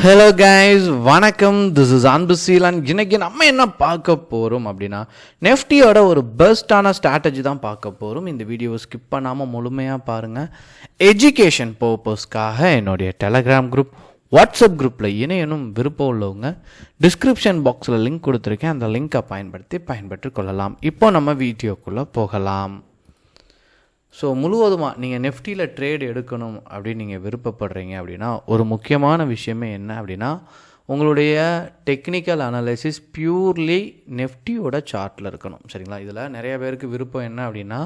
Hello guys, வணக்கம். This is Anbuseelan. இன்னைக்கு நம்ம என்ன பார்க்க போகிறோம் அப்படின்னா, நெஃப்டியோட ஒரு பெஸ்ட்டான ஸ்ட்ராட்டஜி தான் பார்க்க போகிறோம். இந்த வீடியோவை ஸ்கிப் பண்ணாமல் முழுமையாக பாருங்கள். எஜுகேஷன் பர்பஸ்க்காக என்னுடைய டெலகிராம் குரூப், வாட்ஸ்அப் குரூப்பில் இணையனும் விருப்பம் உள்ளவங்க டிஸ்கிரிப்ஷன் பாக்ஸில் லிங்க் கொடுத்துருக்கேன். அந்த லிங்க்கை பயன்படுத்தி கொள்ளலாம். இப்போ நம்ம வீடியோக்குள்ளே போகலாம். ஸோ முழுவதுமாக நீங்கள் நெஃப்டியில் ட்ரேட் எடுக்கணும் அப்படின்னு நீங்கள் விருப்பப்படுறீங்க அப்படின்னா, ஒரு முக்கியமான விஷயமே என்ன அப்படின்னா, உங்களுடைய டெக்னிக்கல் அனாலிசிஸ் பியூர்லி நெஃப்டியோட சார்ட்டில் இருக்கணும். சரிங்களா? இதில் நிறைய பேருக்கு விருப்பம் என்ன அப்படின்னா,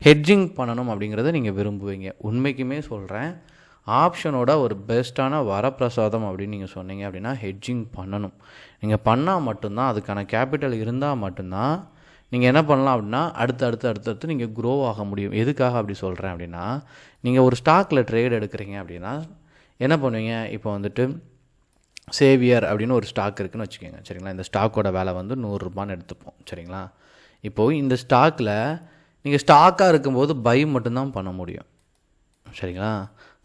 ஹெட்ஜிங் பண்ணணும் அப்படிங்கிறத நீங்கள் விரும்புவீங்க. உண்மைக்குமே சொல்கிறேன், ஆப்ஷனோட ஒரு பெஸ்ட்டான வரப்பிரசாதம் அப்படின்னு நீங்கள் சொன்னீங்க அப்படின்னா, ஹெட்ஜிங் பண்ணணும். நீங்கள் பண்ணால் மட்டும்தான், அதுக்கான கேபிட்டல் இருந்தால் மட்டும்தான் நீங்கள் என்ன பண்ணலாம் அப்படின்னா, அடுத்து நீங்கள் க்ரோ ஆக முடியும். எதுக்காக அப்படி சொல்கிறேன் அப்படின்னா, நீங்கள் ஒரு ஸ்டாக்கில் ட்ரேட் எடுக்கிறீங்க அப்படின்னா என்ன பண்ணுவீங்க, இப்போ வந்துட்டு சேவியர் அப்படின்னு ஒரு ஸ்டாக் இருக்குதுன்னு வச்சுக்கோங்க. சரிங்களா? இந்த ஸ்டாக்கோட விலை வந்து 100 ரூபான்னு எடுத்துப்போம். சரிங்களா? இப்போது இந்த ஸ்டாக்கில் நீங்கள் ஸ்டாக்காக இருக்கும்போது பை மட்டும்தான் பண்ண முடியும். சரிங்களா?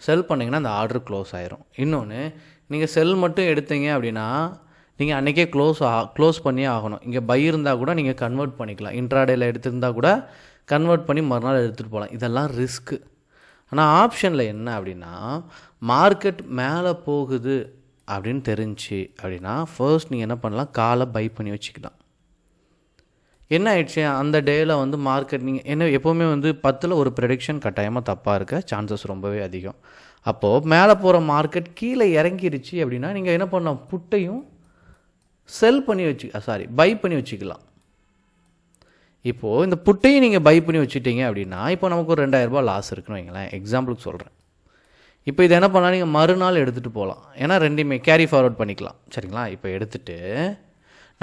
செல் பண்ணிங்கன்னா அந்த ஆர்டர் க்ளோஸ் ஆயிரும். இன்னொன்று, நீங்கள் செல் மட்டும் எடுத்தீங்க அப்படின்னா நீங்கள் அன்றைக்கே க்ளோஸ் பண்ணியே ஆகணும். இங்கே பை இருந்தால் கூட நீங்கள் கன்வெர்ட் பண்ணிக்கலாம். இன்ட்ராடேயில் எடுத்திருந்தால் கூட கன்வெர்ட் பண்ணி மறுநாள் எடுத்துகிட்டு போகலாம். இதெல்லாம் ரிஸ்க்கு. ஆனால் ஆப்ஷனில் என்ன அப்படின்னா, மார்க்கெட் மேலே போகுது அப்படின்னு தெரிஞ்சு அப்படின்னா ஃபர்ஸ்ட் நீங்கள் என்ன பண்ணலாம், காலை பை பண்ணி வச்சுக்கலாம். என்ன ஆயிடுச்சு, அந்த டேயில் வந்து மார்க்கெட் நீங்கள் என்ன எப்போவுமே வந்து 10ல் ஒரு ப்ரெடிக்ஷன் கட்டாயமாக தப்பாக இருக்க சான்சஸ் ரொம்பவே அதிகம். அப்போது மேலே போகிற மார்க்கெட் கீழே இறங்கிருச்சு அப்படின்னா நீங்கள் என்ன பண்ணலாம், புட்டையும் பை பண்ணி வச்சுக்கலாம். இப்போது இந்த புட்டையும் நீங்கள் பை பண்ணி வச்சுட்டீங்க அப்படின்னா, இப்போ நமக்கு ஒரு 2000 ரூபாய் லாஸ் இருக்குன்னு வைங்களேன், எக்ஸாம்பிளுக்கு சொல்கிறேன். இப்போ இது என்ன பண்ணலாம், நீங்கள் மறுநாள் எடுத்துகிட்டு போகலாம். ஏன்னா ரெண்டையுமே கேரி ஃபார்வர்ட் பண்ணிக்கலாம். சரிங்களா? இப்போ எடுத்துகிட்டு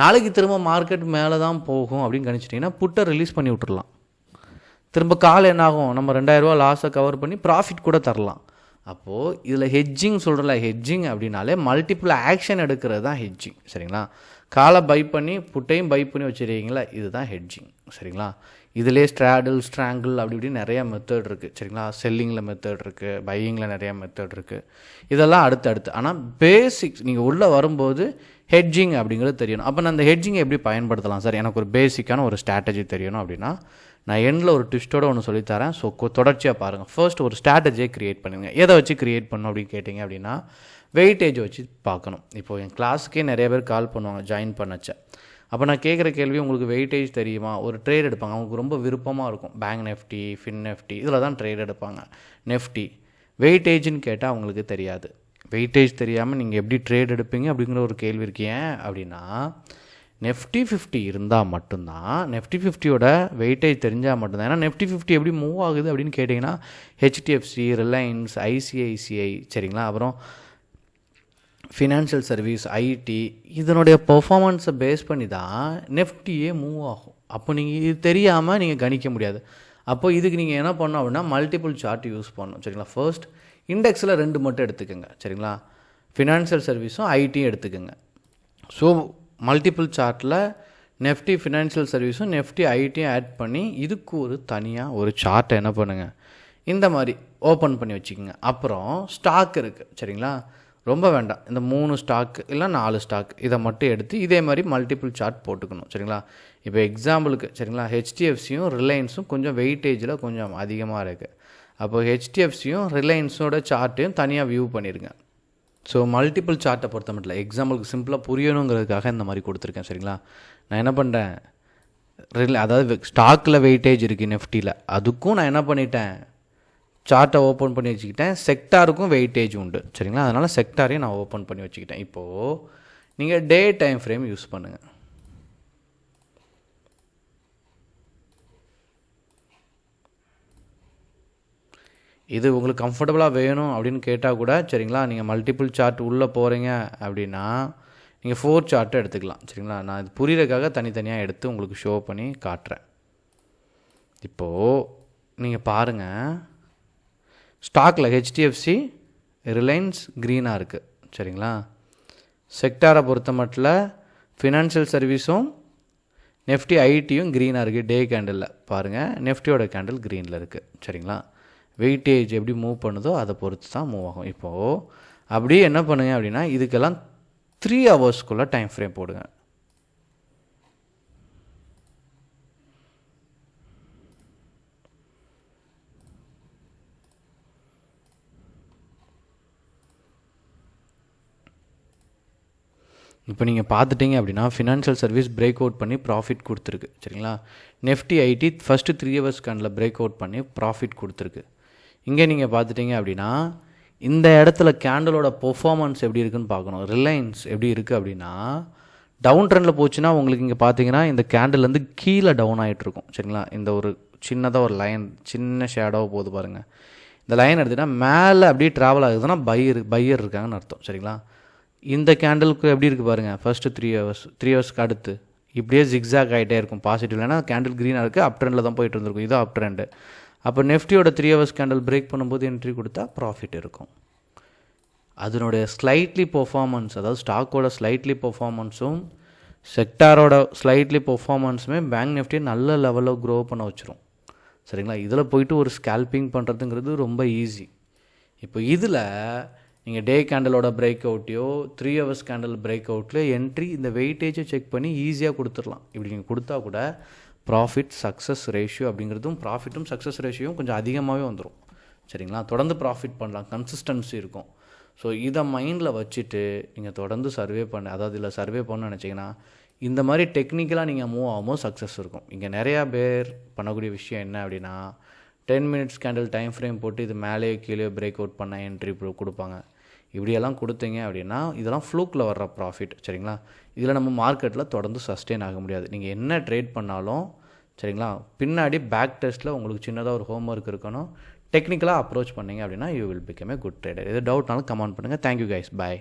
நாளைக்கு திரும்ப மார்க்கெட் மேலே தான் போகும் அப்படின்னு கணிச்சிட்டிங்கன்னா புட்டை ரிலீஸ் பண்ணி விட்டுடலாம். திரும்ப கால் என்னாகும், நம்ம 2000 ரூபா லாஸை கவர் பண்ணி ப்ராஃபிட் கூட தரலாம். அப்போது இதில் ஹெட்ஜிங் சொல்கிறல, ஹெட்ஜிங் அப்படின்னாலே மல்டிபிள் ஆக்ஷன் எடுக்கிறது தான் ஹெட்ஜிங். சரிங்களா? காலை பை பண்ணி புட்டையும் பை பண்ணி வச்சுருக்கீங்களா, இதுதான் ஹெட்ஜிங். சரிங்களா? இதிலே ஸ்ட்ராங்கிள் அப்படி இப்படி நிறையா மெத்தட் இருக்குது. சரிங்களா? செல்லிங்கில் மெத்தட் இருக்குது, பையிங்கில் நிறையா மெத்தட் இருக்குது. இதெல்லாம் அடுத்து. ஆனால் பேசிக்ஸ் நீங்கள் உள்ளே வரும்போது ஹெட்ஜிங் அப்படிங்கிறது தெரியணும். அப்போ நான் அந்த ஹெட்ஜிங்கை எப்படி பயன்படுத்தலாம் சார், எனக்கு ஒரு பேசிக்கான ஒரு ஸ்ட்ராட்டஜி தெரியணும் அப்படின்னா, நான் எண்டில் ஒரு ட்விஸ்ட்டோடு ஒன்று சொல்லித்தரேன். ஸோ தொடர்ச்சியாக பாருங்கள். ஃபர்ஸ்ட் ஒரு ஸ்ட்ராட்டஜியை க்ரியேட் பண்ணுங்க. எதை வச்சு க்ரியேட் பண்ணணும் அப்படின்னு கேட்டிங்க அப்படின்னா, வெயிட்டேஜ் வச்சு பார்க்கணும். இப்போது என் கிளாஸுக்கே நிறைய பேர் கால் பண்ணுவாங்க ஜாயின் பண்ணச்ச. அப்போ நான் கேட்குற கேள்வி, உங்களுக்கு வெயிட்டேஜ் தெரியுமா? ஒரு ட்ரேட் எடுப்பாங்க, அவங்களுக்கு ரொம்ப விருப்பமாக இருக்கும். பேங்க் நெஃப்டி, ஃபின் நெஃப்டி, இதில் தான் ட்ரேட் எடுப்பாங்க. நெஃப்டி வெயிட்டேஜ்னு கேட்டால் அவங்களுக்கு தெரியாது. வெயிட்டேஜ் தெரியாமல் நீங்கள் எப்படி ட்ரேட் எடுப்பீங்க அப்படிங்கிற ஒரு கேள்வி இருக்கு. ஏன் அப்படின்னா, நெஃப்டி 50 இருந்தால் மட்டும்தான், நெஃப்டி 50யோட வெயிட்டேஜ் தெரிஞ்சால் மட்டும்தான். ஏன்னா நெஃப்டி 50 எப்படி மூவ் ஆகுது அப்படின்னு கேட்டிங்கன்னா, ஹெச்டிஎஃப்சி, ரிலையன்ஸ், ஐசிஐசிஐ, சரிங்களா, அப்புறம் ஃபினான்ஷியல் சர்வீஸ், ஐடி, இதனுடைய பெர்ஃபார்மன்ஸை பேஸ் பண்ணி தான் நெஃப்டியே மூவ் ஆகும். அப்போ நீங்கள் இது தெரியாமல் நீங்கள் கணிக்க முடியாது. அப்போ இதுக்கு நீங்கள் என்ன பண்ணணும் அப்படின்னா, மல்டிபிள் சார்ட் யூஸ் பண்ணணும். சரிங்களா? ஃபர்ஸ்ட் இண்டெக்ஸில் 2 மட்டும் எடுத்துக்கோங்க. சரிங்களா? ஃபினான்ஷியல் சர்வீஸும் ஐடியும் எடுத்துக்கோங்க. ஸோ மல்டிபிள் சார்ட்டில் நெஃப்டி, ஃபினான்ஷியல் சர்வீஸும் நெஃப்டி, ஐடியும் ஆட் பண்ணி இதுக்கு ஒரு தனியாக ஒரு சார்ட்டை என்ன பண்ணுங்கள், இந்த மாதிரி ஓப்பன் பண்ணி வச்சுக்கோங்க. அப்புறம் ஸ்டாக் இருக்குது. சரிங்களா? ரொம்ப வேண்டாம், இந்த 3 ஸ்டாக் இல்லை 4 ஸ்டாக் இதை மட்டும் எடுத்து இதே மாதிரி மல்டிபிள் சார்ட் போட்டுக்கணும். சரிங்களா? இப்போ எக்ஸாம்பிளுக்கு, சரிங்களா, ஹெச்டிஎஃப்சியும் ரிலையன்ஸும் கொஞ்சம் வெயிட்டேஜில் கொஞ்சம் அதிகமாக இருக்குது. அப்போ ஹெச்டிஎஃப்சியும் ரிலையன்ஸோட சார்ட்டையும் தனியாக வியூ பண்ணிடுங்க. ஸோ மல்டிபிள் சார்ட்டை பொறுத்த மட்டும் இல்லை, எக்ஸாம்பிளுக்கு சிம்பிளாக புரியணுங்கிறதுக்காக இந்த மாதிரி கொடுத்துருக்கேன். சரிங்களா? நான் என்ன பண்ணுறேன், அதாவது ஸ்டாக்கில் வெயிட்டேஜ் இருக்குது நெஃப்டியில், அதுக்கும் நான் என்ன பண்ணிட்டேன், சார்ட்டை ஓப்பன் பண்ணி வச்சுக்கிட்டேன். செக்டாருக்கும் வெயிட்டேஜ் உண்டு. சரிங்களா? அதனால் செக்டாரையும் நான் ஓப்பன் பண்ணி வச்சுக்கிட்டேன். இப்போது நீங்கள் டே டைம் ஃப்ரேம் யூஸ் பண்ணுங்கள். இது உங்களுக்கு கம்ஃபர்டபுளாக வேணும் அப்படின்னு கேட்டால் கூட, சரிங்களா, நீங்கள் மல்டிபிள் சார்ட் உள்ளே போகிறீங்க அப்படின்னா நீங்கள் 4 சார்ட்டை எடுத்துக்கலாம். சரிங்களா? நான் இது புரிகிறதுக்காக தனித்தனியாக எடுத்து உங்களுக்கு ஷோ பண்ணி காட்டுறேன். இப்போது நீங்கள் பாருங்கள், ஸ்டாக்கில் ஹெச்டிஎஃப்சி, ரிலையன்ஸ் க்ரீனாக இருக்குது. சரிங்களா? செக்டாரை பொறுத்த மட்டும் ஃபினான்ஷியல் சர்வீஸும் நெஃப்டி, ஐடியும் க்ரீனாக இருக்குது. டே கேண்டில் பாருங்கள், நெஃப்டியோட கேண்டில் க்ரீனில் இருக்குது. சரிங்களா? வெயிட்டேஜ் எப்படி மூவ் பண்ணுதோ அதை பொறுத்து தான் மூவ் ஆகும். இப்போது அப்படியே என்ன பண்ணுங்க அப்படின்னா இதுக்கெல்லாம் 3 ஹவர்ஸ்க்குள்ளே டைம் ஃப்ரேம் போடுங்க. இப்போ நீங்கள் பார்த்துட்டிங்க அப்படின்னா ஃபினான்ஷியல் சர்வீஸ் பிரேக் அவுட் பண்ணி ப்ராஃபிட் கொடுத்துருக்கு. சரிங்களா, Nifty IT first 3 hours candle break out பண்ணி ப்ராஃபிட் கொடுத்துருக்கு. இங்கே நீங்கள் பார்த்துட்டிங்க அப்படின்னா இந்த இடத்துல கேண்டலோட பெர்ஃபார்மன்ஸ் எப்படி இருக்குன்னு பார்க்கணும். ரிலையன்ஸ் எப்படி இருக்குது அப்படின்னா டவுன் ட்ரெண்டில் போச்சுன்னா உங்களுக்கு இங்கே பார்த்தீங்கன்னா இந்த கேண்டில்லேருந்து கீழே டவுன் ஆகிட்ருக்கும். சரிங்களா, இந்த ஒரு சின்னதாக ஒரு லைன் சின்ன ஷேடோவாக போகுது பாருங்கள். இந்த லைன் எடுத்திங்கன்னா மேலே அப்படியே ட்ராவல் ஆகுதுன்னா பையர் இருக்காங்கன்னு அர்த்தம். சரிங்களா, இந்த கேண்டலுக்கு எப்படி இருக்குது பாருங்கள். ஃபஸ்ட்டு 3 ஹவர்ஸ்க்கு அடுத்து இப்படியே ஜிக்ஸாக் ஆகிட்டே இருக்கும் பாசிட்டிவ். ஏன்னா கேண்டில் க்ரீனாக இருக்குது, அப் ட்ரெண்டில் தான் போயிட்டு இருந்திருக்கும். இதுதான் அப் ட்ரெண்டு. அப்போ நெஃப்டியோட 3 ஹவர்ஸ் கேண்டில் பிரேக் பண்ணும்போது என்ட்ரி கொடுத்தா ப்ராஃபிட் இருக்கும். அதனுடைய ஸ்லைட்லி பெர்ஃபார்மன்ஸ், அதாவது ஸ்டாக்கோட ஸ்லைட்லி பெர்ஃபார்மன்ஸும் செக்டாரோட ஸ்லைட்லி பெர்ஃபார்மன்ஸுமே பேங்க் நிஃப்டியை நல்ல லெவலில் க்ரோ பண்ண வச்சிரும். சரிங்களா, இதில் போயிட்டு ஒரு ஸ்கேல்பிங் பண்ணுறதுங்கிறது ரொம்ப ஈஸி. இப்போ இதில் நீங்கள் டே கேண்டலோட பிரேக் அவுட்டையோ 3 ஹவர்ஸ் கேண்டில் பிரேக் அவுட்லையோ என்ட்ரி இந்த வெயிட்டேஜை செக் பண்ணி ஈஸியாக கொடுத்துடலாம். இப்படி நீங்கள் கொடுத்தா கூட ப்ராஃபிட் சக்ஸஸ் ரேஷியோ அப்படிங்கிறதும் ப்ராஃபிட்டும் சக்ஸஸ் ரேஷியோவும் கொஞ்சம் அதிகமாகவே வந்துடும். சரிங்களா, தொடர்ந்து ப்ராஃபிட் பண்ணலாம், கன்சிஸ்டன்சி இருக்கும். ஸோ இதை மைண்டில் வச்சுட்டு நீங்கள் தொடர்ந்து அதாவது இல்லை சர்வே பண்ணணும்னு நினச்சிங்கன்னா இந்த மாதிரி டெக்னிக்கலாக நீங்கள் மூவ் ஆகும்போது சக்ஸஸ் இருக்கும். இங்கே நிறையா பேர் பண்ணக்கூடிய விஷயம் என்ன அப்படின்னா 10 மினிட்ஸ் கேண்டில் டைம் ஃப்ரேம் போட்டு இது மேலேயோ கீழே பிரேக் அவுட் பண்ண என்ட்ரி கொடுப்பாங்க. இப்படியெல்லாம் கொடுத்தீங்க அப்படின்னா இதெல்லாம் ஃப்ளூக்கில் வர்ற ப்ராஃபிட். சரிங்களா, இதில் நம்ம மார்க்கெட்டில் தொடர்ந்து சஸ்டெயின் ஆக முடியாது. நீங்கள் என்ன ட்ரேட் பண்ணாலும் சரிங்களா, பின்னாடி பேக் டெஸ்ட்டில் உங்களுக்கு சின்னதாக ஒரு ஹோம்ஒர்க் இருக்கணும். டெக்னிக்கலாக அப்ரோச் பண்ணிங்க அப்படின்னா you will become a good trader. எது டவுட்னாலும் கமெண்ட் பண்ணுங்கள். தேங்க்யூ கைஸ், பாய்.